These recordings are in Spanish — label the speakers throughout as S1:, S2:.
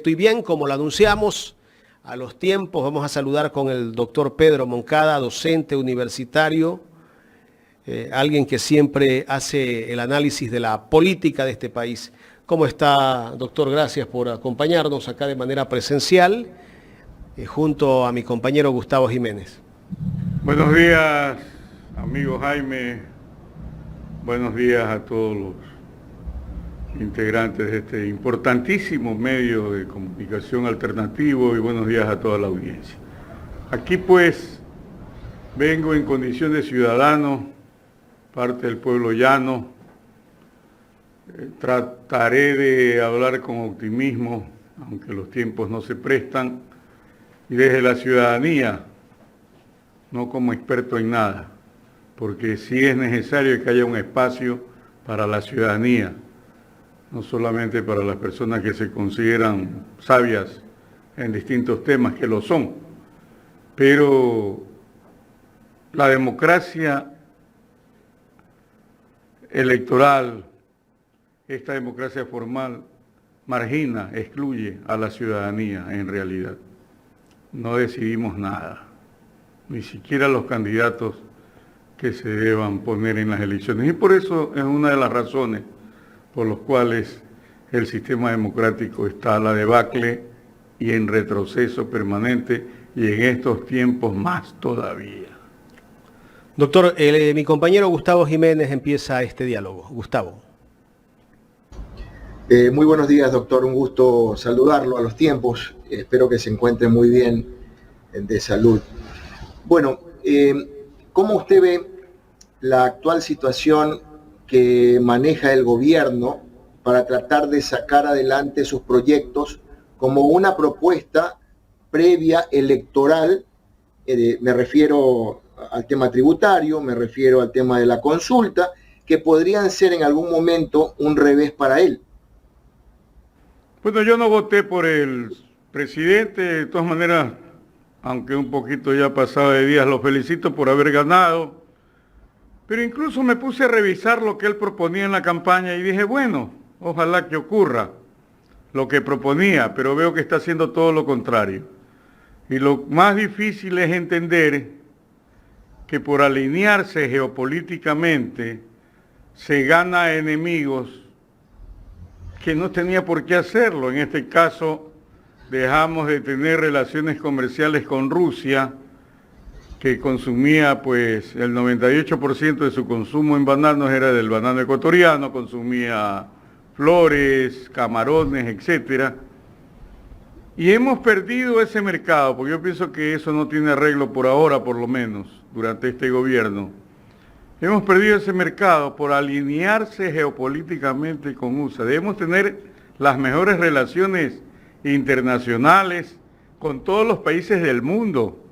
S1: perfecto. Y bien, como lo anunciamos, a los tiempos vamos a saludar con el doctor Pedro Moncada, docente universitario, alguien que siempre hace el análisis de la política de este país. ¿Cómo está, doctor? Gracias por acompañarnos acá de manera presencial, junto a mi compañero Gustavo Jiménez.
S2: Buenos días, amigo Jaime. Buenos días a todos los integrantes de este importantísimo medio de comunicación alternativo y buenos días a toda la audiencia. Aquí pues vengo en condición de ciudadano, parte del pueblo llano. Trataré de hablar con optimismo, aunque los tiempos no se prestan, y desde la ciudadanía, no como experto en nada, porque sí es necesario que haya un espacio para la ciudadanía, no solamente para las personas que se consideran sabias en distintos temas, que lo son, pero la democracia electoral, esta democracia formal, margina, excluye a la ciudadanía en realidad. No decidimos nada, ni siquiera los candidatos que se deban poner en las elecciones. Y por eso es una de las razones por las cuales el sistema democrático está a la debacle y en retroceso permanente, y en estos tiempos más todavía.
S1: Doctor, mi compañero Gustavo Jiménez empieza este diálogo. Gustavo.
S3: Muy buenos días, doctor. Un gusto saludarlo a los tiempos. Espero que se encuentre muy bien de salud. Bueno, ¿cómo usted ve la actual situación que maneja el gobierno para tratar de sacar adelante sus proyectos como una propuesta previa electoral? Me refiero al tema tributario, me refiero al tema de la consulta, que podrían ser en algún momento un revés para él.
S2: Bueno, yo no voté por el presidente, de todas maneras, aunque un poquito ya pasado de días, lo felicito por haber ganado, pero incluso me puse a revisar lo que él proponía en la campaña y dije, bueno, ojalá que ocurra lo que proponía, pero veo que está haciendo todo lo contrario. Y lo más difícil es entender que por alinearse geopolíticamente se gana enemigos que no tenía por qué hacerlo. En este caso, dejamos de tener relaciones comerciales con Rusia, que consumía pues el 98% de su consumo en bananos era del banano ecuatoriano, consumía flores, camarones, etcétera. Y hemos perdido ese mercado, porque yo pienso que eso no tiene arreglo por ahora, por lo menos, durante este gobierno. Hemos perdido ese mercado por alinearse geopolíticamente con USA. Debemos tener las mejores relaciones internacionales con todos los países del mundo,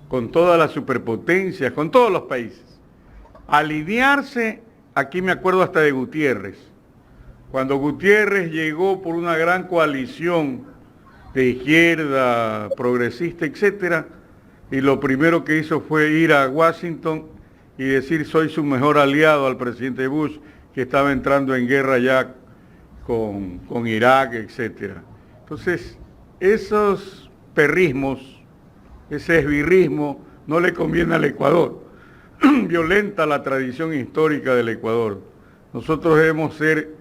S2: con todas las superpotencias, con todos los países. Alinearse, aquí me acuerdo hasta de Gutiérrez. Cuando Gutiérrez llegó por una gran coalición de izquierda, progresista, etcétera, y lo primero que hizo fue ir a Washington y decir soy su mejor aliado al presidente Bush, que estaba entrando en guerra ya con Irak, etcétera. Entonces, esos perrismos, ese esbirrismo, no le conviene al Ecuador. Violenta la tradición histórica del Ecuador. Nosotros debemos ser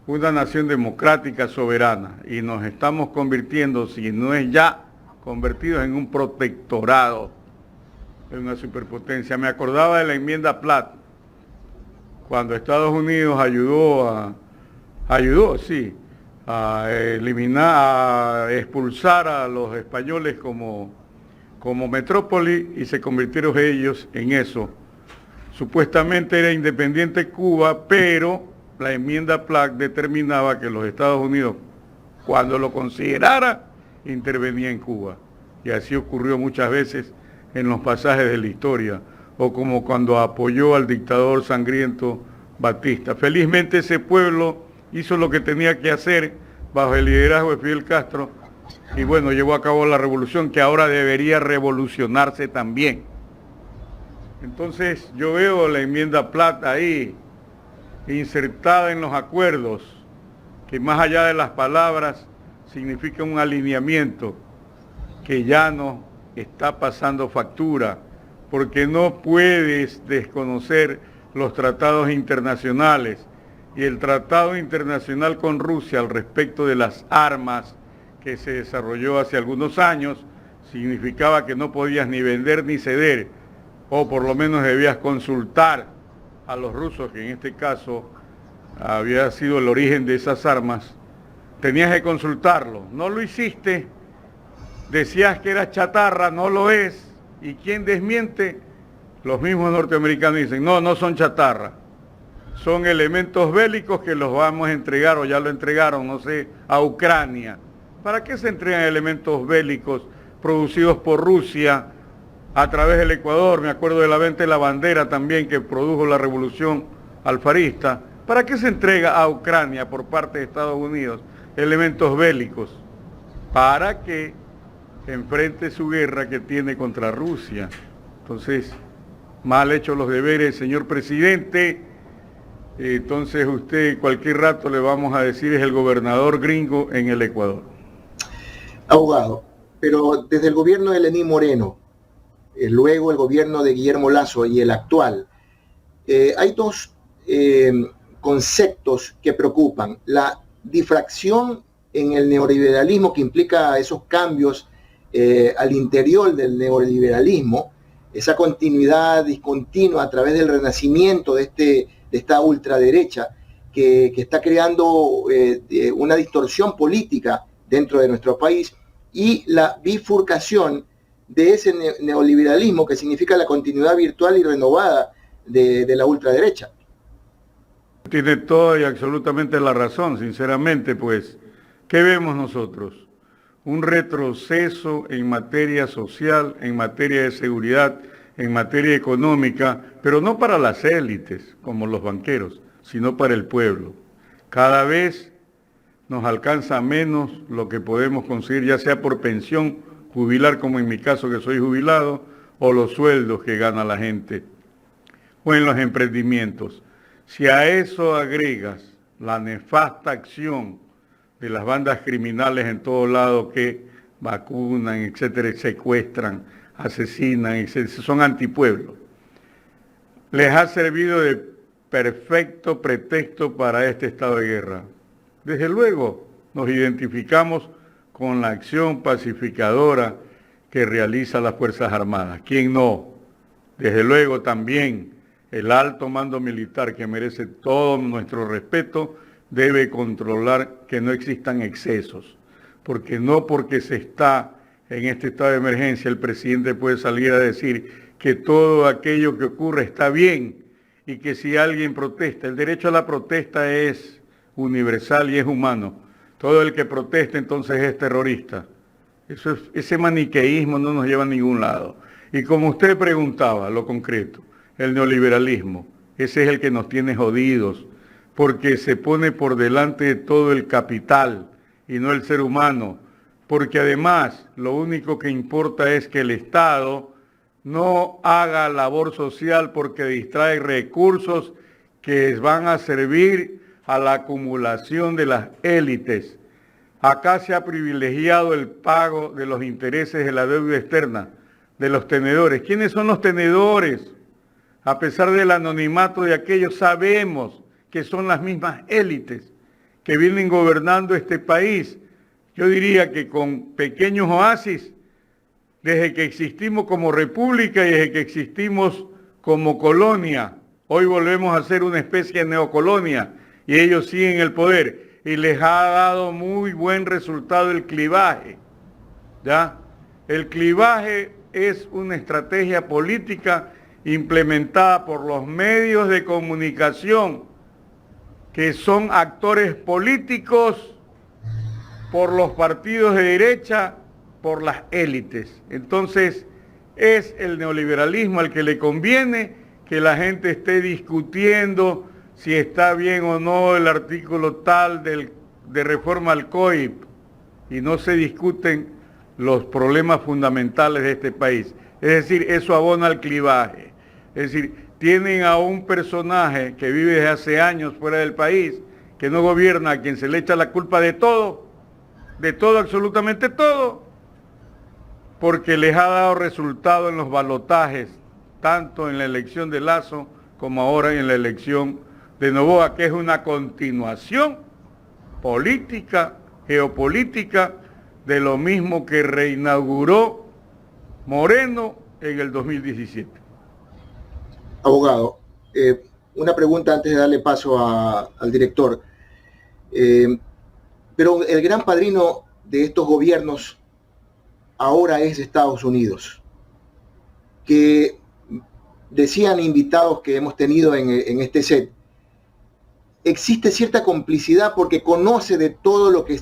S2: una nación democrática, soberana, y nos estamos convirtiendo, si no es ya, convertidos en un protectorado, en una superpotencia. Me acordaba de la enmienda Platt, cuando Estados Unidos ayudó a eliminar, a expulsar a los españoles como metrópoli, y se convirtieron ellos en eso. Supuestamente era independiente Cuba, pero la enmienda Platt determinaba que los Estados Unidos, cuando lo considerara, intervenía en Cuba. Y así ocurrió muchas veces en los pasajes de la historia, o como cuando apoyó al dictador sangriento Batista. Felizmente ese pueblo hizo lo que tenía que hacer bajo el liderazgo de Fidel Castro, y bueno, llevó a cabo la revolución, que ahora debería revolucionarse también. Entonces yo veo la enmienda Platt ahí, insertada en los acuerdos, que más allá de las palabras significa un alineamiento que ya no está pasando factura, porque no puedes desconocer los tratados internacionales y el tratado internacional con Rusia al respecto de las armas que se desarrolló hace algunos años significaba que no podías ni vender ni ceder, o por lo menos debías consultar a los rusos, que en este caso había sido el origen de esas armas. Tenías que consultarlo, no lo hiciste, decías que era chatarra, no lo es, y ¿quién desmiente? Los mismos norteamericanos dicen, no, no son chatarra, son elementos bélicos que los vamos a entregar, o ya lo entregaron, no sé, a Ucrania. ¿Para qué se entregan elementos bélicos producidos por Rusia a través del Ecuador? Me acuerdo de la venta de la bandera también que produjo la revolución alfarista. ¿Para qué se entrega a Ucrania por parte de Estados Unidos elementos bélicos? Para que enfrente su guerra que tiene contra Rusia. Entonces, mal hechos los deberes, señor presidente. Entonces usted cualquier rato le vamos a decir es el gobernador gringo en el Ecuador.
S3: Abogado, pero desde el gobierno de Lenín Moreno, luego el gobierno de Guillermo Lasso y el actual, hay dos conceptos que preocupan. La difracción en el neoliberalismo, que implica esos cambios al interior del neoliberalismo, esa continuidad discontinua a través del renacimiento de esta ultraderecha que está creando una distorsión política dentro de nuestro país, y la bifurcación de ese neoliberalismo que significa la continuidad virtual y renovada de la ultraderecha.
S2: Tiene toda y absolutamente la razón, sinceramente, pues, ¿qué vemos nosotros? Un retroceso en materia social, en materia de seguridad, en materia económica, pero no para las élites, como los banqueros, sino para el pueblo. Cada vez nos alcanza menos lo que podemos conseguir, ya sea por pensión jubilar, como en mi caso que soy jubilado, o los sueldos que gana la gente, o en los emprendimientos. Si a eso agregas la nefasta acción de las bandas criminales en todo lado que vacunan, etcétera, secuestran, asesinan, etcétera, son antipueblo, les ha servido de perfecto pretexto para este estado de guerra. Desde luego nos identificamos con la acción pacificadora que realizan las Fuerzas Armadas. ¿Quién no? Desde luego también el alto mando militar, que merece todo nuestro respeto, debe controlar que no existan excesos, porque no porque se está en este estado de emergencia el presidente puede salir a decir que todo aquello que ocurre está bien y que si alguien protesta, el derecho a la protesta es universal y es humano. Todo el que protesta entonces es terrorista. Ese maniqueísmo no nos lleva a ningún lado. Y como usted preguntaba, lo concreto, el neoliberalismo, ese es el que nos tiene jodidos, porque se pone por delante de todo el capital y no el ser humano, porque además lo único que importa es que el Estado no haga labor social porque distrae recursos que van a servir a la acumulación de las élites. Acá se ha privilegiado el pago de los intereses de la deuda externa, de los tenedores. ¿Quiénes son los tenedores? A pesar del anonimato de aquellos, sabemos que son las mismas élites que vienen gobernando este país. Yo diría que con pequeños oasis, desde que existimos como república y desde que existimos como colonia, hoy volvemos a ser una especie de neocolonia y ellos siguen el poder. Y les ha dado muy buen resultado el clivaje, ¿ya? El clivaje es una estrategia política implementada por los medios de comunicación, que son actores políticos, por los partidos de derecha, por las élites. Entonces, es el neoliberalismo al que le conviene que la gente esté discutiendo si está bien o no el artículo tal de reforma al COIP, y no se discuten los problemas fundamentales de este país. Es decir, eso abona al clivaje. Es decir, tienen a un personaje que vive desde hace años fuera del país, que no gobierna, a quien se le echa la culpa de todo, de todo, absolutamente todo, porque les ha dado resultado en los balotajes, tanto en la elección de Lasso como ahora en la elección de Noboa, que es una continuación política, geopolítica, de lo mismo que reinauguró Moreno en el 2017.
S3: Abogado, una pregunta antes de darle paso al director. Pero el gran padrino de estos gobiernos ahora es Estados Unidos, que decían invitados que hemos tenido en este set, existe cierta complicidad porque conoce de todo lo que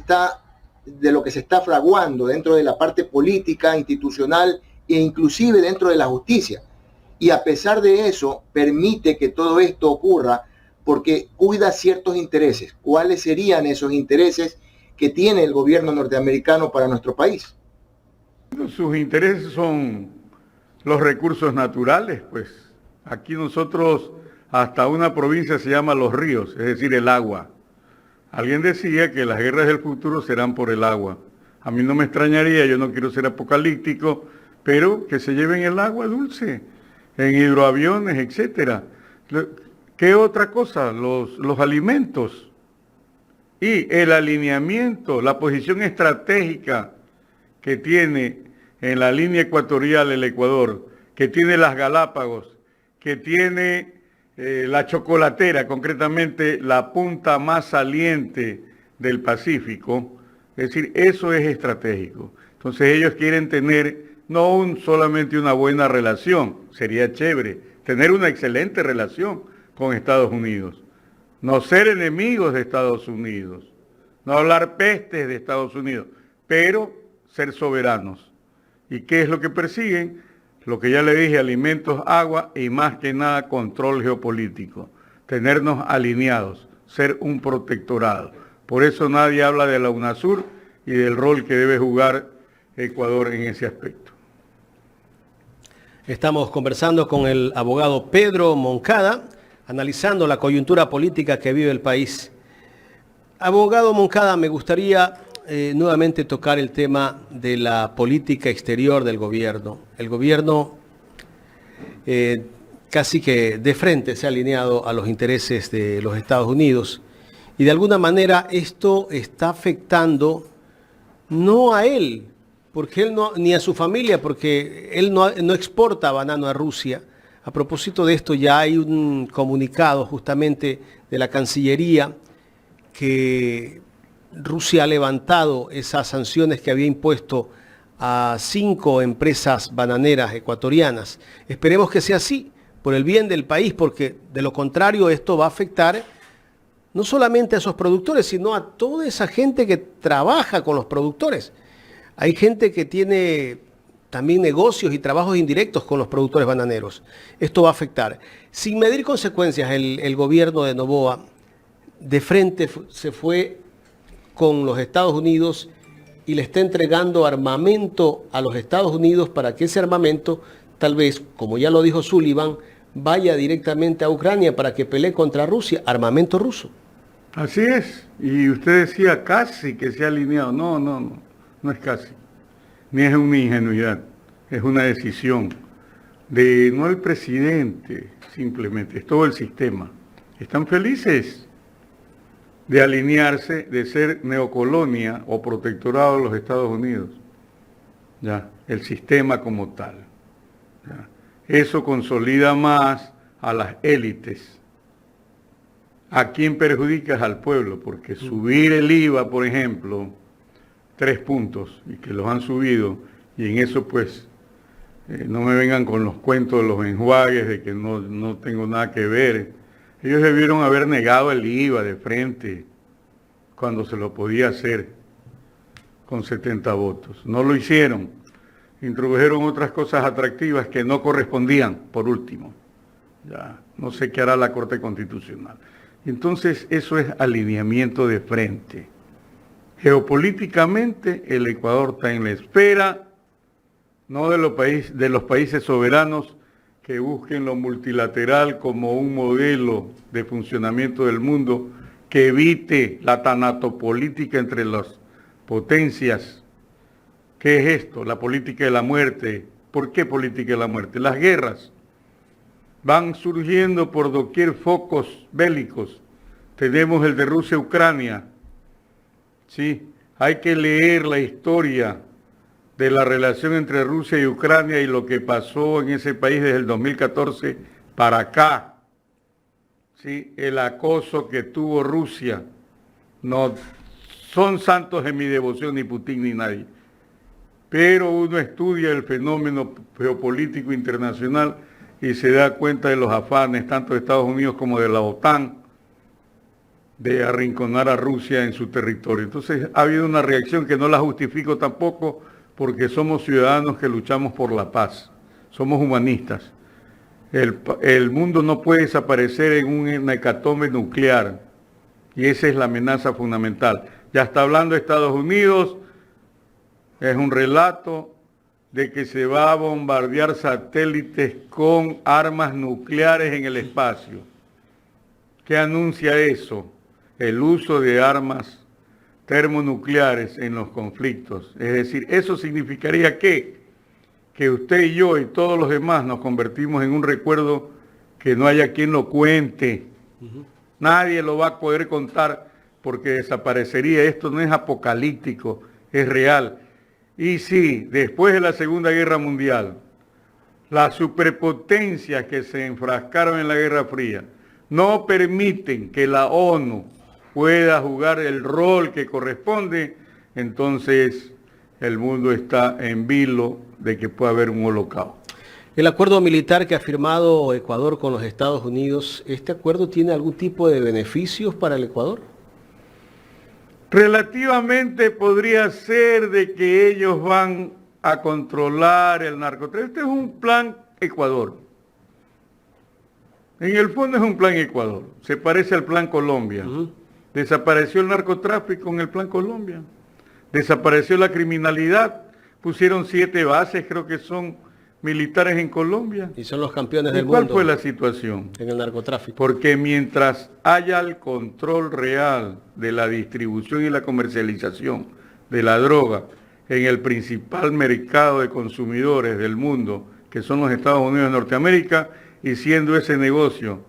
S3: se está fraguando dentro de la parte política, institucional e inclusive dentro de la justicia. Y a pesar de eso, permite que todo esto ocurra porque cuida ciertos intereses. ¿Cuáles serían esos intereses que tiene el gobierno norteamericano para nuestro país?
S2: Sus intereses son los recursos naturales, pues aquí nosotros hasta una provincia se llama Los Ríos, es decir, el agua. Alguien decía que las guerras del futuro serán por el agua. A mí no me extrañaría, yo no quiero ser apocalíptico, pero que se lleven el agua dulce en hidroaviones, etcétera. ¿Qué otra cosa? Los alimentos y el alineamiento, la posición estratégica que tiene en la línea ecuatorial el Ecuador, que tiene las Galápagos, que tiene la chocolatera, concretamente la punta más saliente del Pacífico. Es decir, eso es estratégico. Entonces ellos quieren tener no solamente una buena relación, sería chévere, tener una excelente relación con Estados Unidos, no ser enemigos de Estados Unidos, no hablar pestes de Estados Unidos, pero ser soberanos. ¿Y qué es lo que persiguen? Lo que ya le dije, alimentos, agua y más que nada control geopolítico, tenernos alineados, ser un protectorado. Por eso nadie habla de la UNASUR y del rol que debe jugar Ecuador en ese aspecto.
S1: Estamos conversando con el abogado Pedro Moncada, analizando la coyuntura política que vive el país. Abogado Moncada, me gustaría nuevamente tocar el tema de la política exterior del gobierno. El gobierno casi que de frente se ha alineado a los intereses de los Estados Unidos y de alguna manera esto está afectando no a él, porque él no, ni a su familia, porque él no exporta banano a Rusia. A propósito de esto, ya hay un comunicado justamente de la Cancillería que Rusia ha levantado esas sanciones que había impuesto a 5 empresas bananeras ecuatorianas. Esperemos que sea así, por el bien del país, porque de lo contrario esto va a afectar no solamente a esos productores, sino a toda esa gente que trabaja con los productores. Hay gente que tiene también negocios y trabajos indirectos con los productores bananeros. Esto va a afectar. Sin medir consecuencias, el gobierno de Noboa de frente se fue con los Estados Unidos y le está entregando armamento a los Estados Unidos para que ese armamento, tal vez, como ya lo dijo Sullivan, vaya directamente a Ucrania para que pelee contra Rusia, armamento ruso.
S2: Así es. Y usted decía casi que se ha alineado. No es casi. Ni es una ingenuidad. Es una decisión de no el presidente, simplemente, es todo el sistema. Están felices de alinearse, de ser neocolonia o protectorado de los Estados Unidos. Ya, el sistema como tal. Ya. Eso consolida más a las élites. ¿A quién perjudicas? Al pueblo, porque subir el IVA, por ejemplo, 3 puntos, y que los han subido, y en eso pues no me vengan con los cuentos de los enjuagues, de que no tengo nada que ver. Ellos debieron haber negado el IVA de frente, cuando se lo podía hacer, con 70 votos. No lo hicieron. Introdujeron otras cosas atractivas que no correspondían, por último. Ya, no sé qué hará la Corte Constitucional. Entonces, eso es alineamiento de frente. Geopolíticamente, el Ecuador está en la espera, no de los países soberanos que busquen lo multilateral como un modelo de funcionamiento del mundo que evite la tanatopolítica entre los potencias. ¿Qué es esto? La política de la muerte. ¿Por qué política de la muerte? Las guerras van surgiendo por doquier focos bélicos. Tenemos el de Rusia-Ucrania. Sí, hay que leer la historia de la relación entre Rusia y Ucrania y lo que pasó en ese país desde el 2014 para acá. Sí, el acoso que tuvo Rusia. No son santos en mi devoción ni Putin ni nadie. Pero uno estudia el fenómeno geopolítico internacional y se da cuenta de los afanes tanto de Estados Unidos como de la OTAN de arrinconar a Rusia en su territorio. Entonces ha habido una reacción que no la justifico tampoco porque somos ciudadanos que luchamos por la paz, somos humanistas. El mundo no puede desaparecer en una hecatombe nuclear y esa es la amenaza fundamental. Ya está hablando Estados Unidos, es un relato de que se va a bombardear satélites con armas nucleares en el espacio. ¿Qué anuncia eso? El uso de armas termonucleares en los conflictos. Es decir, eso significaría que usted y yo y todos los demás nos convertimos en un recuerdo que no haya quien lo cuente. Nadie lo va a poder contar porque desaparecería. Esto no es apocalíptico, es real. Y sí, después de la Segunda Guerra Mundial, las superpotencias que se enfrascaron en la Guerra Fría no permiten que la ONU pueda jugar el rol que corresponde, entonces el mundo está en vilo de que pueda haber un holocausto.
S1: El acuerdo militar que ha firmado Ecuador con los Estados Unidos, ¿este acuerdo tiene algún tipo de beneficios para el Ecuador?
S2: Relativamente podría ser de que ellos van a controlar el narcotráfico. Este es un plan Ecuador. En el fondo es un plan Ecuador. Se parece al plan Colombia. Desapareció el narcotráfico en el plan Colombia. Desapareció la criminalidad. Pusieron 7 bases, creo que son militares en Colombia.
S1: Y son los campeones
S2: ¿Y
S1: del
S2: cuál
S1: mundo
S2: fue la situación?
S1: en el narcotráfico.
S2: Porque mientras haya el control real de la distribución y la comercialización de la droga en el principal mercado de consumidores del mundo, que son los Estados Unidos de Norteamérica, y siendo ese negocio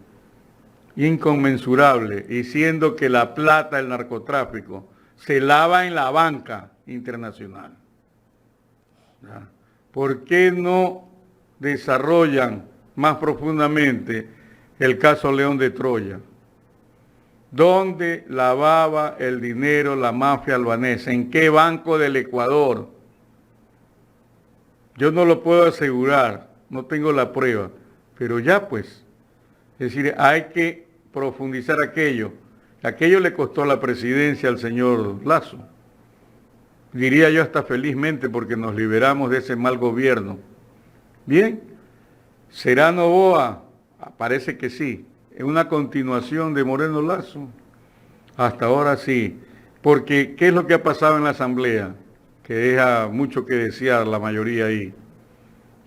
S2: inconmensurable, y siendo que la plata del narcotráfico se lava en la banca internacional. ¿Ya? ¿Por qué no desarrollan más profundamente el caso León de Troya? ¿Dónde lavaba el dinero la mafia albanesa? ¿En qué banco del Ecuador? Yo no lo puedo asegurar, no tengo la prueba, pero ya pues, es decir, hay que profundizar aquello. Aquello le costó la presidencia al señor Lasso. Diría yo hasta felizmente porque nos liberamos de ese mal gobierno. Bien, ¿será Noboa? Parece que sí. Es una continuación de Moreno Lasso. Hasta ahora sí. Porque, ¿qué es lo que ha pasado en la Asamblea? Que deja mucho que desear la mayoría ahí.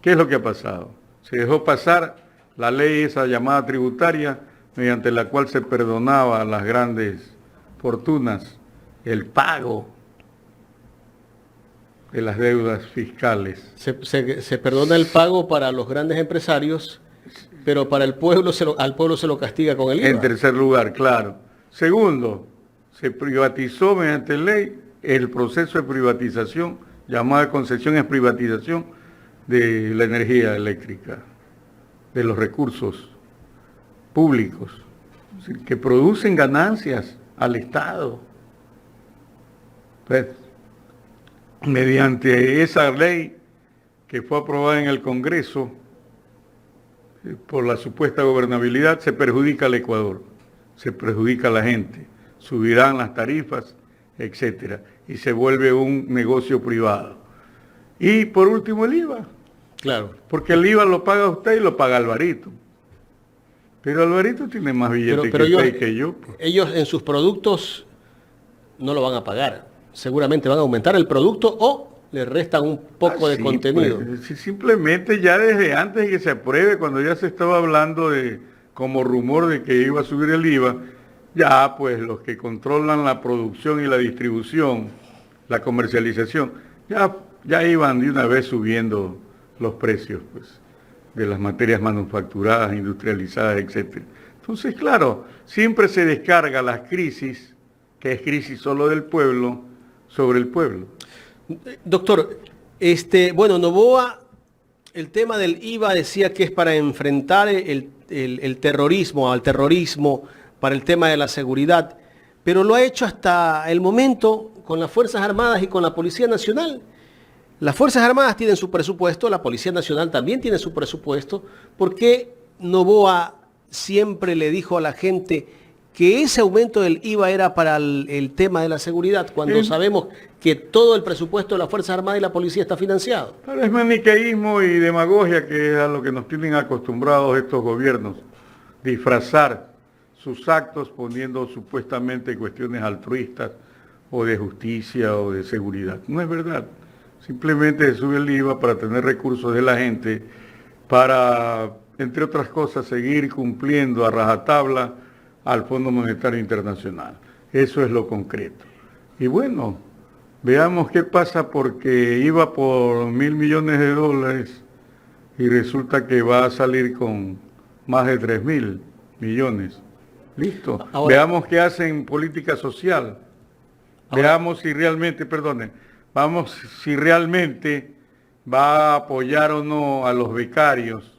S2: ¿Qué es lo que ha pasado? Se dejó pasar la ley esa llamada tributaria, mediante la cual se perdonaba a las grandes fortunas el pago de las deudas fiscales.
S1: Se perdona el pago para los grandes empresarios, pero para el pueblo al pueblo se lo castiga con el IVA.
S2: En tercer lugar, claro. Segundo, se privatizó mediante ley el proceso de privatización, llamada concesión es privatización de la energía eléctrica, de los recursos públicos, que producen ganancias al Estado. Pues, mediante esa ley que fue aprobada en el Congreso, por la supuesta gobernabilidad, se perjudica al Ecuador, se perjudica a la gente, subirán las tarifas, etcétera, y se vuelve un negocio privado. Y por último el IVA.
S1: Claro.
S2: Porque el IVA lo paga usted y lo paga Alvarito. Pero Alvarito tiene más billetes que usted y que yo.
S1: Ellos en sus productos no lo van a pagar. Seguramente van a aumentar el producto o le restan un poco de contenido.
S2: Pues, simplemente ya desde antes de que se apruebe, cuando ya se estaba hablando de como rumor de que iba a subir el IVA, ya pues los que controlan la producción y la distribución la comercialización, ya iban de una vez subiendo los precios pues, de las materias manufacturadas, industrializadas, etc. Entonces, claro, siempre se descarga las crisis, que es crisis solo del pueblo, sobre el pueblo.
S1: Doctor, bueno, Noboa, el tema del IVA decía que es para enfrentar el terrorismo, al terrorismo, para el tema de la seguridad, pero lo ha hecho hasta el momento con las Fuerzas Armadas y con la Policía Nacional. Las Fuerzas Armadas tienen su presupuesto, la Policía Nacional también tiene su presupuesto. ¿Por qué Noboa siempre le dijo a la gente que ese aumento del IVA era para el tema de la seguridad, cuando sabemos que todo el presupuesto de las Fuerzas Armadas y la Policía está financiado?
S2: Claro, es maniqueísmo y demagogia, que es a lo que nos tienen acostumbrados estos gobiernos, disfrazar sus actos poniendo supuestamente cuestiones altruistas o de justicia o de seguridad. No es verdad. Simplemente se sube el IVA para tener recursos de la gente, para, entre otras cosas, seguir cumpliendo a rajatabla al Fondo Monetario Internacional. Eso es lo concreto. Y bueno, veamos qué pasa, porque iba por $1.000 millones y resulta que va a salir con más de 3.000 millones. Listo. Ahora, veamos qué hacen política social. Veamos si realmente, vamos si realmente va a apoyar o no a los becarios,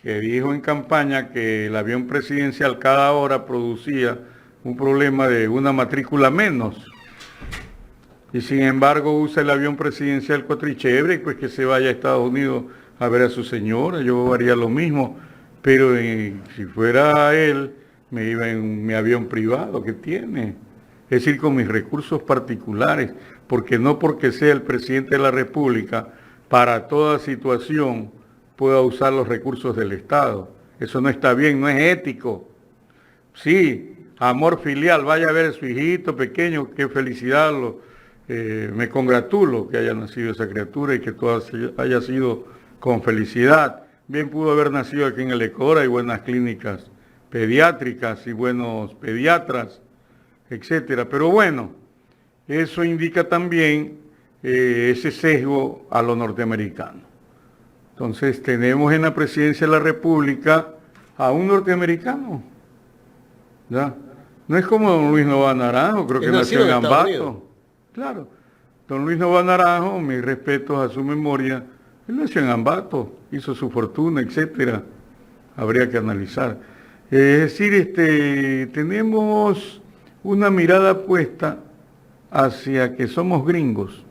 S2: que dijo en campaña que el avión presidencial cada hora producía un problema de una matrícula menos. Y sin embargo usa el avión presidencial cuatrichévere, pues que se vaya a Estados Unidos a ver a su señora. Yo haría lo mismo, pero si fuera él, me iba en mi avión privado que tiene. Es decir, con mis recursos particulares, porque no porque sea el presidente de la República, para toda situación pueda usar los recursos del Estado. Eso no está bien, no es ético. Sí, amor filial, vaya a ver a su hijito pequeño, qué felicidad, me congratulo que haya nacido esa criatura y que todo haya sido con felicidad. Bien pudo haber nacido aquí en el Ecuador, hay buenas clínicas pediátricas y buenos pediatras, etcétera. Pero bueno, eso indica también ese sesgo a lo norteamericano. Entonces tenemos en la presidencia de la República a un norteamericano, ¿ya? No es como don Luis Noboa Naranjo, creo que nació en Ambato. Claro, don Luis Noboa Naranjo, mis respetos a su memoria, él nació en Ambato, hizo su fortuna, etcétera. Habría que analizar. Es decir, tenemos una mirada puesta hacia que somos gringos.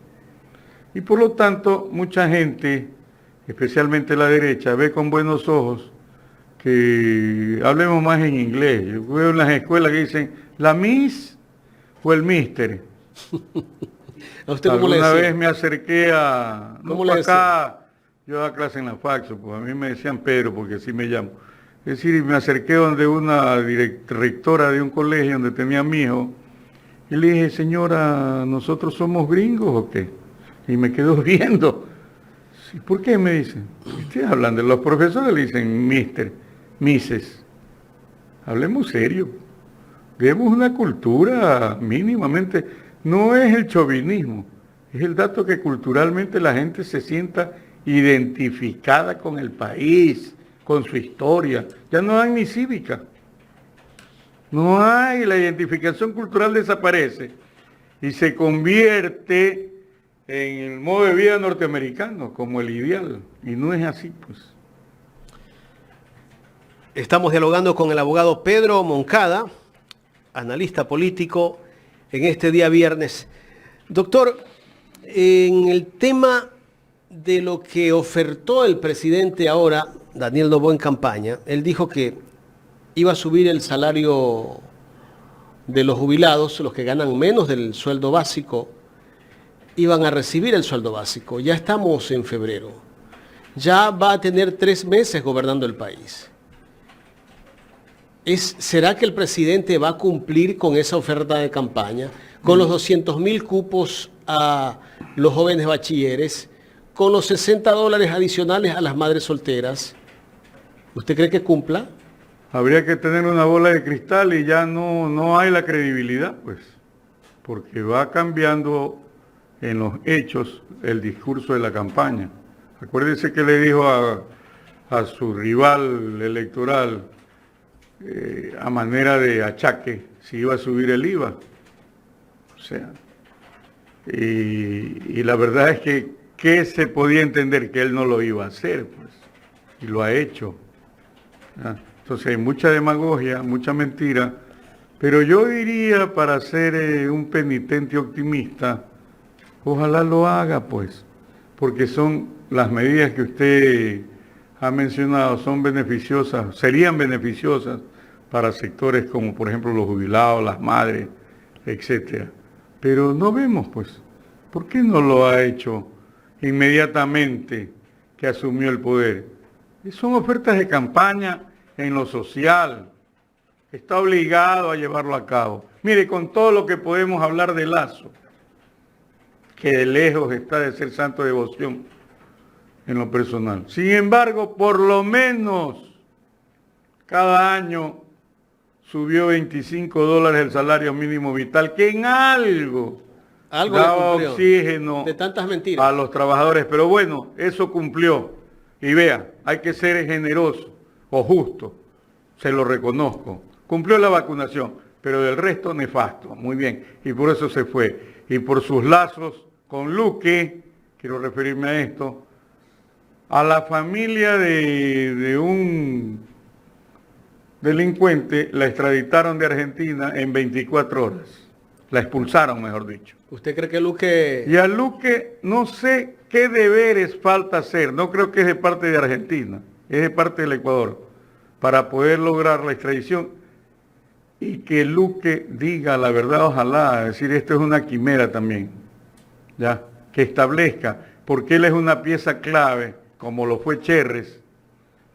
S2: Y por lo tanto, mucha gente, especialmente la derecha, ve con buenos ojos que hablemos más en inglés. Yo veo en las escuelas que dicen la Miss o el Mister.
S1: ¿A usted cómo le decía?
S2: Alguna vez me acerqué a...
S1: ¿Cómo le decía?
S2: Yo daba clase en la Faxo, pues a mí me decían Pedro, porque así me llamo. Es decir, me acerqué donde una rectora de un colegio donde tenía a mi hijo, y le dije, señora, ¿nosotros somos gringos o qué? Y me quedó viendo. ¿Sí? ¿Por qué? Me dicen. Estoy hablando, los profesores le dicen Mister, Misses. Hablemos serio. Demos una cultura mínimamente. No es el chauvinismo, es el dato que culturalmente la gente se sienta identificada con el país, con su historia. Ya no hay ni cívica. No hay, la identificación cultural desaparece y se convierte en el modo de vida norteamericano, como el ideal. Y no es así, pues.
S1: Estamos dialogando con el abogado Pedro Moncada, analista político, en este día viernes. Doctor, en el tema de lo que ofertó el presidente ahora, Daniel Noboa, en campaña, él dijo que iba a subir el salario de los jubilados, los que ganan menos del sueldo básico, iban a recibir el sueldo básico. Ya estamos en febrero. Ya va a tener 3 meses gobernando el país. ¿Será que el presidente va a cumplir con esa oferta de campaña? Con los 200.000 cupos a los jóvenes bachilleres, con los $60 adicionales a las madres solteras. ¿Usted cree que cumpla?
S2: Habría que tener una bola de cristal y ya no hay la credibilidad, pues, porque va cambiando en los hechos el discurso de la campaña. Acuérdese que le dijo a su rival electoral, a manera de achaque, si iba a subir el IVA. O sea, y la verdad es que se podía entender que él no lo iba a hacer, pues, y lo ha hecho. Entonces hay mucha demagogia, mucha mentira, pero yo diría, para ser un penitente optimista, ojalá lo haga, pues, porque son las medidas que usted ha mencionado, son beneficiosas, serían beneficiosas para sectores como, por ejemplo, los jubilados, las madres, etcétera. Pero no vemos, pues, ¿por qué no lo ha hecho inmediatamente que asumió el poder? Y son ofertas de campaña en lo social. Está obligado a llevarlo a cabo. Mire, con todo lo que podemos hablar de Lazo, que de lejos está de ser santo de devoción en lo personal. Sin embargo, por lo menos cada año subió $25 el salario mínimo vital, que en algo daba oxígeno
S1: de tantas mentiras
S2: a los trabajadores. Pero bueno, eso cumplió. Y vea, hay que ser generoso o justo, se lo reconozco. Cumplió la vacunación, pero del resto nefasto. Muy bien, y por eso se fue. Y por sus lazos con Luque, quiero referirme a esto, a la familia de un delincuente la extraditaron de Argentina en 24 horas. La expulsaron, mejor dicho.
S1: ¿Usted cree que Luque...?
S2: Y a Luque no sé qué deberes falta hacer. No creo que es de parte de Argentina, es de parte del Ecuador, para poder lograr la extradición y que Luque diga la verdad, ojalá. Es decir, esto es una quimera también, ¿ya? Que establezca, porque él es una pieza clave, como lo fue Cherres.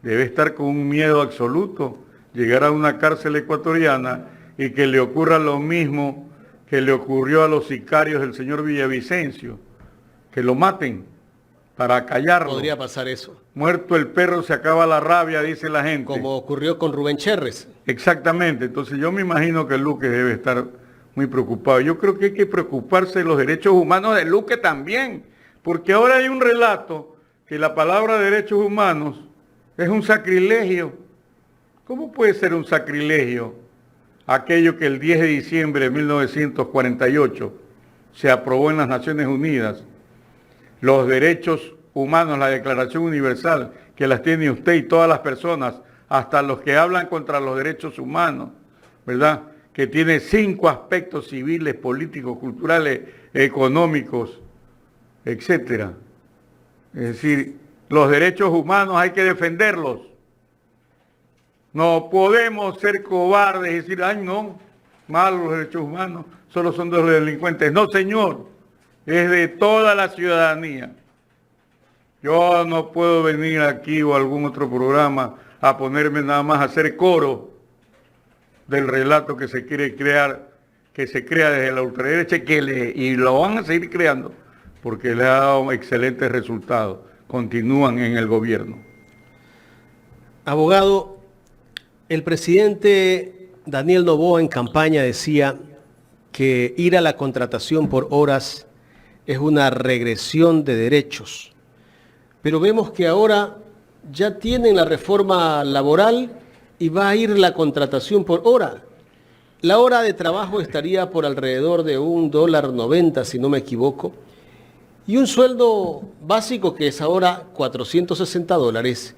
S2: Debe estar con un miedo absoluto, llegar a una cárcel ecuatoriana y que le ocurra lo mismo que le ocurrió a los sicarios del señor Villavicencio, que lo maten para callarlo.
S1: Podría pasar eso.
S2: Muerto el perro se acaba la rabia, dice la gente.
S1: Como ocurrió con Rubén Cherres.
S2: Exactamente, entonces yo me imagino que Luque debe estar muy preocupado. Yo creo que hay que preocuparse de los derechos humanos de Luque también, porque ahora hay un relato que la palabra derechos humanos es un sacrilegio. ¿Cómo puede ser un sacrilegio aquello que el 10 de diciembre de 1948 se aprobó en las Naciones Unidas? Los derechos humanos, la Declaración Universal, que las tiene usted y todas las personas, hasta los que hablan contra los derechos humanos, ¿verdad? Que tiene 5 aspectos civiles, políticos, culturales, económicos, etcétera. Es decir, los derechos humanos hay que defenderlos. No podemos ser cobardes y decir, ay no, malos los derechos humanos, solo son de los delincuentes. No, señor, es de toda la ciudadanía. Yo no puedo venir aquí o a algún otro programa a ponerme nada más a hacer coro del relato que se quiere crear, que se crea desde la ultraderecha y lo van a seguir creando porque le ha dado excelentes resultados. Continúan en el gobierno.
S1: Abogado, el presidente Daniel Noboa en campaña decía que ir a la contratación por horas es una regresión de derechos. Pero vemos que ahora ya tienen la reforma laboral y va a ir la contratación por hora. La hora de trabajo estaría por alrededor de $1.90, si no me equivoco. Y un sueldo básico que es ahora $460,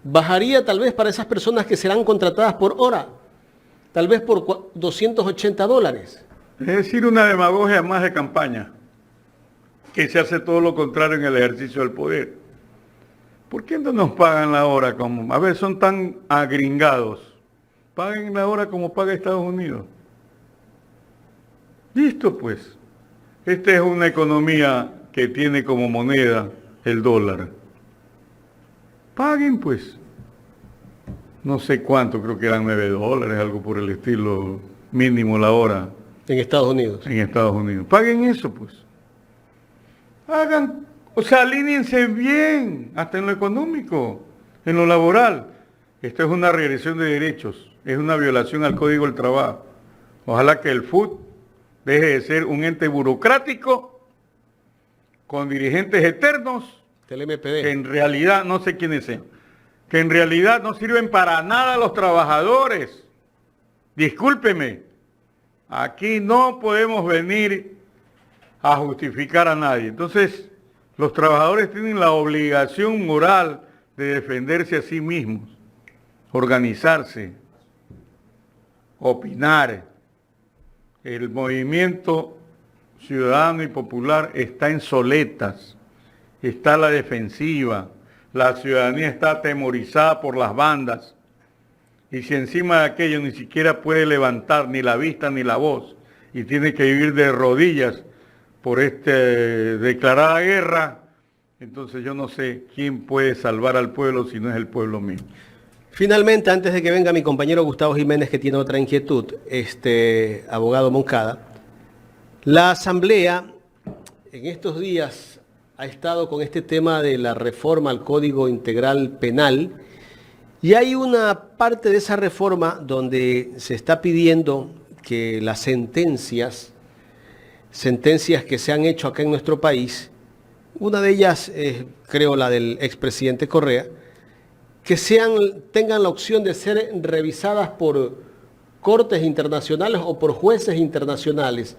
S1: bajaría tal vez para esas personas que serán contratadas por hora, tal vez por $280.
S2: Es decir, una demagogia más de campaña, que se hace todo lo contrario en el ejercicio del poder. ¿Por qué no nos pagan la hora como? A ver, son tan agringados. Paguen la hora como paga Estados Unidos. Listo, pues. Esta es una economía que tiene como moneda el dólar. Paguen, pues. No sé cuánto, creo que eran $9, algo por el estilo, mínimo la hora.
S1: En Estados Unidos.
S2: En Estados Unidos. Paguen eso, pues. Hagan, o sea, alíñense bien, hasta en lo económico, en lo laboral. Esto es una regresión de derechos, es una violación al Código del Trabajo. Ojalá que el FUT deje de ser un ente burocrático con dirigentes eternos
S1: del
S2: que
S1: MPD.
S2: en realidad, no sé quiénes sean, que en realidad no sirven para nada a los trabajadores. Discúlpeme, aquí no podemos venir a justificar a nadie. Entonces, los trabajadores tienen la obligación moral de defenderse a sí mismos, organizarse, opinar. El movimiento ciudadano y popular está en soletas, está a la defensiva, la ciudadanía está atemorizada por las bandas, y si encima de aquello ni siquiera puede levantar ni la vista ni la voz, y tiene que vivir de rodillas por declarada guerra, entonces yo no sé quién puede salvar al pueblo si no es el pueblo mismo.
S1: Finalmente, antes de que venga mi compañero Gustavo Jiménez, que tiene otra inquietud, abogado Moncada, la Asamblea en estos días ha estado con este tema de la reforma al Código Integral Penal, y hay una parte de esa reforma donde se está pidiendo que las sentencias que se han hecho acá en nuestro país, una de ellas creo la del expresidente Correa, que tengan la opción de ser revisadas por cortes internacionales o por jueces internacionales.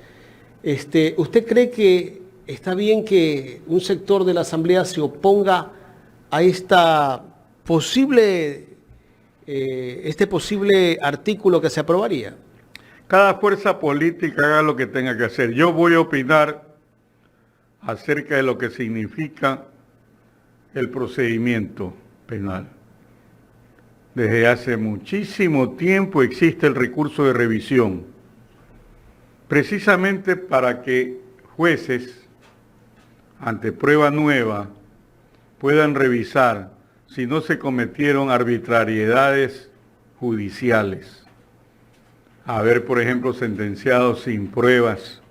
S1: ¿Usted cree que está bien que un sector de la Asamblea se oponga a este posible artículo que se aprobaría?
S2: Cada fuerza política haga lo que tenga que hacer. Yo voy a opinar acerca de lo que significa el procedimiento penal. Desde hace muchísimo tiempo existe el recurso de revisión, precisamente para que jueces, ante prueba nueva, puedan revisar si no se cometieron arbitrariedades judiciales. Haber, por ejemplo, sentenciado sin pruebas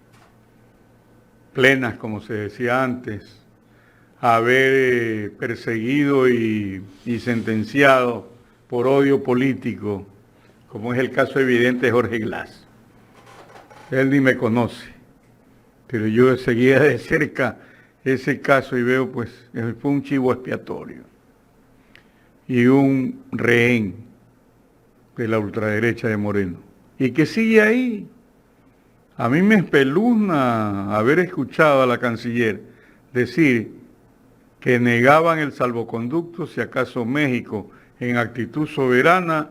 S2: plenas, como se decía antes, haber perseguido y sentenciado por odio político, como es el caso evidente de Jorge Glass. Él ni me conoce, pero yo seguía de cerca ese caso y veo, pues, fue un chivo expiatorio y un rehén de la ultraderecha de Moreno, y que sigue ahí. A mí me espeluzna haber escuchado a la canciller decir que negaban el salvoconducto si acaso México, en actitud soberana,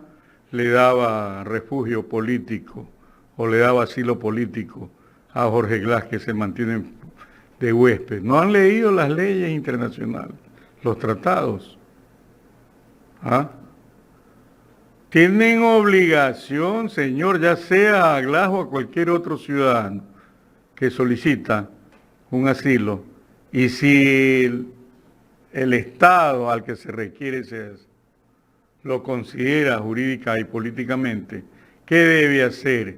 S2: le daba refugio político o le daba asilo político a Jorge Glass, que se mantiene de huésped. No han leído las leyes internacionales, los tratados. ¿Ah? Tienen obligación, señor, ya sea a Glass o a cualquier otro ciudadano que solicita un asilo, y si el Estado al que se requiere lo considera jurídica y políticamente, ¿qué debe hacer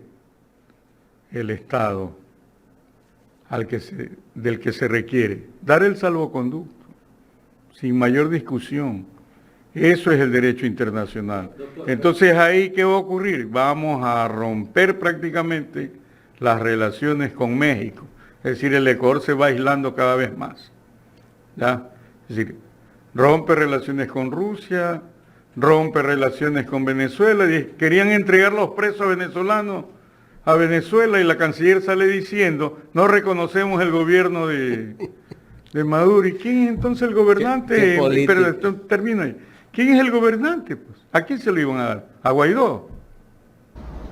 S2: el Estado del que se requiere? Dar el salvoconducto, sin mayor discusión. Eso es el derecho internacional. Entonces, ¿ahí qué va a ocurrir? Vamos a romper prácticamente las relaciones con México. Es decir, el Ecuador se va aislando cada vez más. ¿Ya? Es decir, rompe relaciones con Rusia, rompe relaciones con Venezuela. Querían entregar los presos venezolanos a Venezuela y la canciller sale diciendo, no reconocemos el gobierno de Maduro. ¿Y quién es entonces el gobernante? Pero termino ahí. ¿Quién es el gobernante? Pues, ¿a quién se lo iban a dar? ¿A Guaidó?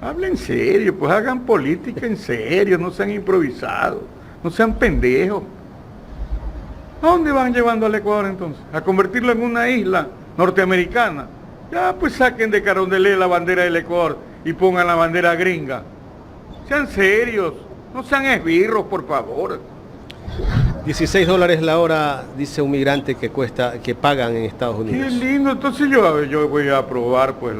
S2: Hablen en serio, pues hagan política en serio, no sean improvisados, no sean pendejos. ¿A dónde van llevando al Ecuador entonces? ¿A convertirlo en una isla norteamericana? Ya, pues saquen de Carondelet la bandera del Ecuador y pongan la bandera gringa. Sean serios, no sean esbirros, por favor.
S1: $16 la hora, dice un migrante que pagan en Estados Unidos.
S2: Qué lindo, entonces yo voy a aprobar, pues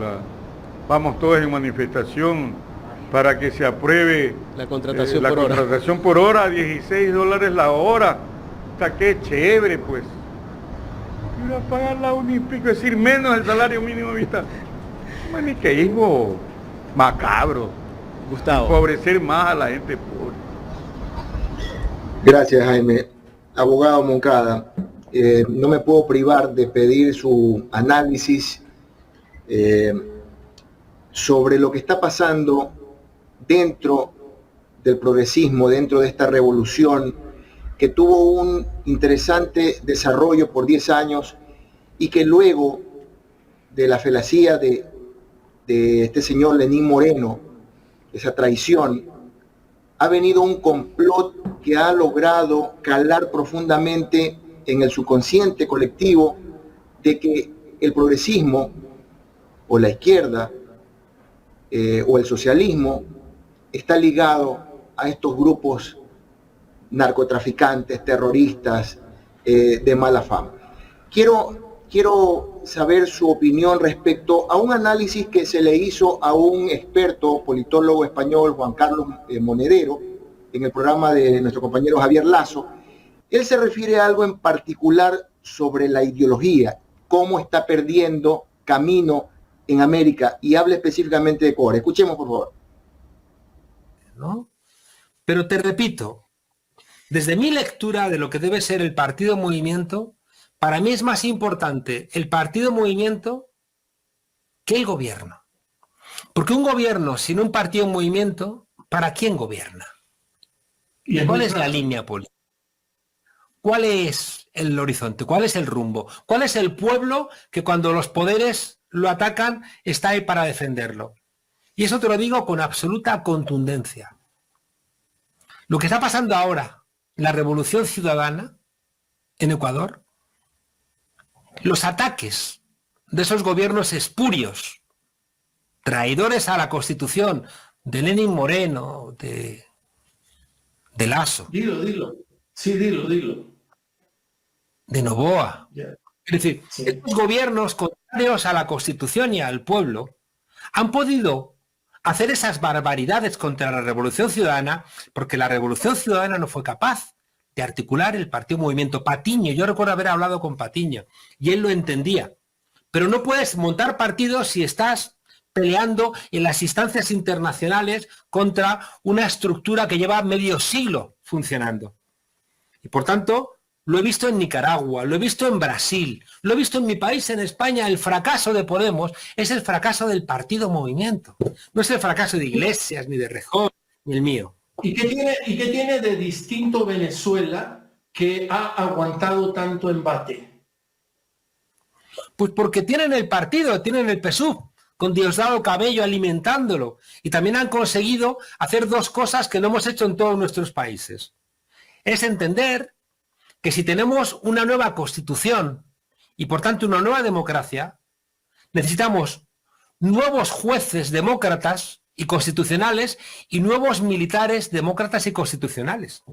S2: vamos todos en manifestación para que se apruebe
S1: la contratación
S2: por hora, $16 la hora. Hasta qué chévere, pues. Iba a pagar la una y pico, es decir, menos el salario mínimo vital. Maniqueísmo macabro.
S1: Gustavo.
S2: Empobrecer más a la gente pobre.
S3: Gracias, Jaime. abogado Moncada, no me puedo privar de pedir su análisis eh, sobre lo que está pasando dentro del progresismo, dentro de esta revolución que tuvo un interesante desarrollo por 10 años y que luego de la felacía de este señor Lenín Moreno, esa traición, ha venido un complot que ha logrado calar profundamente en el subconsciente colectivo de que el progresismo o la izquierda o el socialismo está ligado a estos grupos narcotraficantes, terroristas de mala fama. Quiero saber su opinión respecto a un análisis que se le hizo a un experto politólogo español, Juan Carlos Monedero, en el programa de nuestro compañero Javier Lazo. Él se refiere a algo en particular sobre la ideología, cómo está perdiendo camino en América, y habla específicamente de Ecuador. Escuchemos, por favor.
S4: ¿No? Pero te repito, desde mi lectura de lo que debe ser el partido movimiento, para mí es más importante el partido movimiento que el gobierno. Porque un gobierno sin un partido movimiento, ¿para quién gobierna? ¿Cuál es la línea política? ¿Cuál es el horizonte? ¿Cuál es el rumbo? ¿Cuál es el pueblo que cuando los poderes lo atacan está ahí para defenderlo? Y eso te lo digo con absoluta contundencia. Lo que está pasando ahora, la revolución ciudadana en Ecuador, los ataques de esos gobiernos espurios, traidores a la Constitución, de Lenín Moreno, de Lasso.
S5: Dilo. Sí, dilo.
S4: De Noboa.
S5: Yeah.
S4: Es decir, sí, estos gobiernos contrarios a la Constitución y al pueblo han podido hacer esas barbaridades contra la Revolución Ciudadana porque la Revolución Ciudadana no fue capaz de articular el partido movimiento. Patiño, yo recuerdo haber hablado con Patiño y él lo entendía. Pero no puedes montar partidos si estás peleando en las instancias internacionales contra una estructura que lleva medio siglo funcionando. Y por tanto, lo he visto en Nicaragua, lo he visto en Brasil, lo he visto en mi país, en España. El fracaso de Podemos es el fracaso del partido movimiento. No es el fracaso de Iglesias, ni de Rejón, ni el mío.
S5: ¿Y qué tiene de distinto Venezuela que ha aguantado tanto embate?
S4: Pues porque tienen el partido, tienen el PSUV, con Diosdado Cabello alimentándolo. Y también han conseguido hacer dos cosas que no hemos hecho en todos nuestros países. Es entender que si tenemos una nueva constitución y por tanto una nueva democracia, necesitamos nuevos jueces demócratas y constitucionales y nuevos militares demócratas y constitucionales.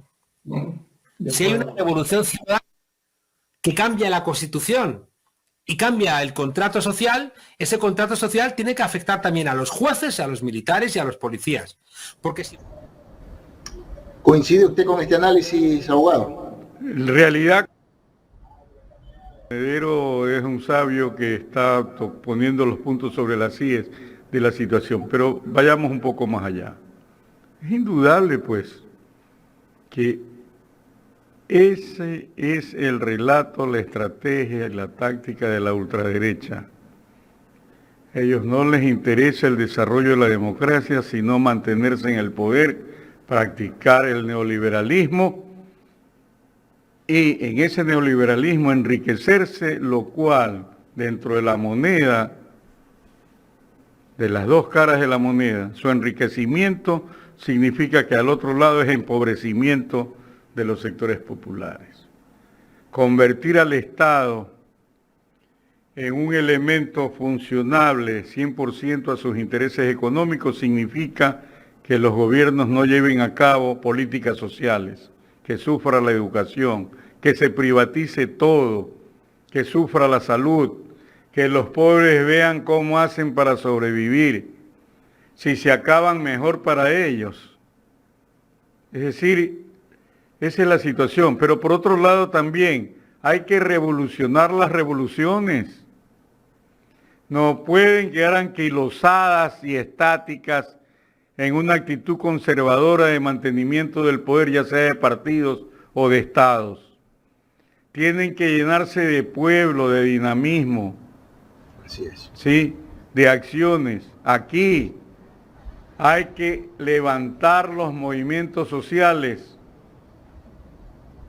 S4: Si hay una revolución ciudadana que cambia la constitución y cambia el contrato social, ese contrato social tiene que afectar también a los jueces, a los militares y a los policías. Porque si...
S3: ¿Coincide usted con este análisis, abogado?
S2: En realidad, Monedero es un sabio que está poniendo los puntos sobre las íes de la situación, pero vayamos un poco más allá. Es indudable, pues, que ese es el relato, la estrategia y la táctica de la ultraderecha. A ellos no les interesa el desarrollo de la democracia, sino mantenerse en el poder, practicar el neoliberalismo y en ese neoliberalismo enriquecerse, lo cual dentro de la moneda, de las dos caras de la moneda, su enriquecimiento significa que al otro lado es empobrecimiento de los sectores populares. Convertir al Estado en un elemento funcionable 100% a sus intereses económicos significa que los gobiernos no lleven a cabo políticas sociales, que sufra la educación, que se privatice todo, que sufra la salud, que los pobres vean cómo hacen para sobrevivir, si se acaban mejor para ellos. Es decir, esa es la situación, pero por otro lado también hay que revolucionar las revoluciones. No pueden quedar anquilosadas y estáticas en una actitud conservadora de mantenimiento del poder, ya sea de partidos o de estados. tienen que llenarse de pueblo, de dinamismo,
S3: Así es.
S2: ¿sí? De acciones. Aquí hay que levantar los movimientos sociales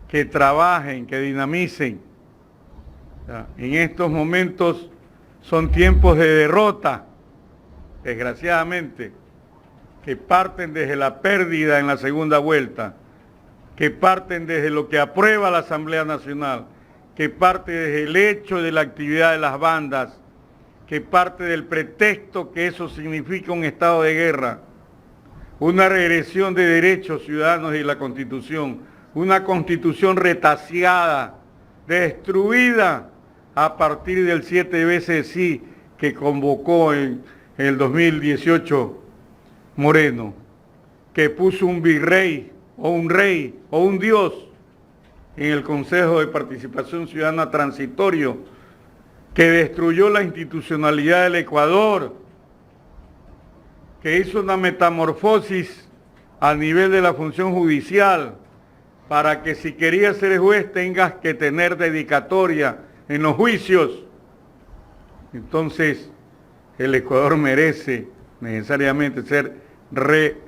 S2: que trabajen, que dinamicen. En estos momentos son tiempos de derrota, desgraciadamente, que parten desde la pérdida en la segunda vuelta, que parten desde lo que aprueba la Asamblea Nacional, que parte desde el hecho de la actividad de las bandas, que parte del pretexto que eso significa un estado de guerra, una regresión de derechos ciudadanos y la Constitución, una Constitución retaseada, destruida a partir del 7 veces sí que convocó en el 2018 Moreno, que puso un virrey o un rey o un dios en el Consejo de Participación Ciudadana transitorio, que destruyó la institucionalidad del Ecuador, que hizo una metamorfosis a nivel de la función judicial, para que si querías ser juez tengas que tener dedicatoria en los juicios. Entonces, el Ecuador merece necesariamente ser refundado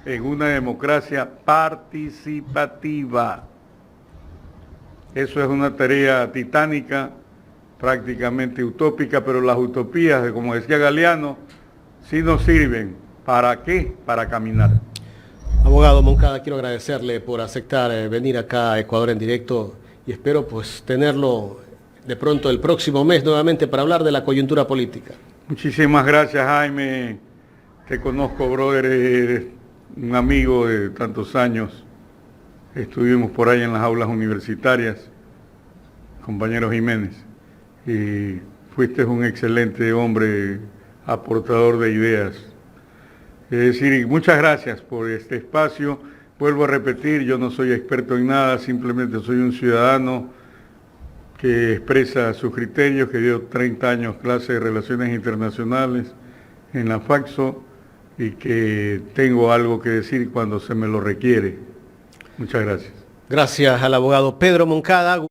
S2: en una democracia participativa. Eso es una tarea titánica, prácticamente utópica, pero las utopías, como decía Galeano, sí nos sirven. ¿Para qué? Para caminar.
S1: Abogado Moncada, quiero agradecerle por aceptar venir acá a Ecuador en directo y espero pues tenerlo de pronto el próximo mes nuevamente para hablar de la coyuntura política.
S2: Muchísimas gracias, Jaime. Te conozco, brother, eres un amigo de tantos años. Estuvimos por ahí en las aulas universitarias, compañero Jiménez, y fuiste un excelente hombre, aportador de ideas. Es decir, muchas gracias por este espacio. Vuelvo a repetir, yo no soy experto en nada, simplemente soy un ciudadano que expresa sus criterios, que dio 30 años clase de Relaciones Internacionales en la Faxo y que tengo algo que decir cuando se me lo requiere. Muchas gracias.
S1: Gracias al abogado Pedro Moncada.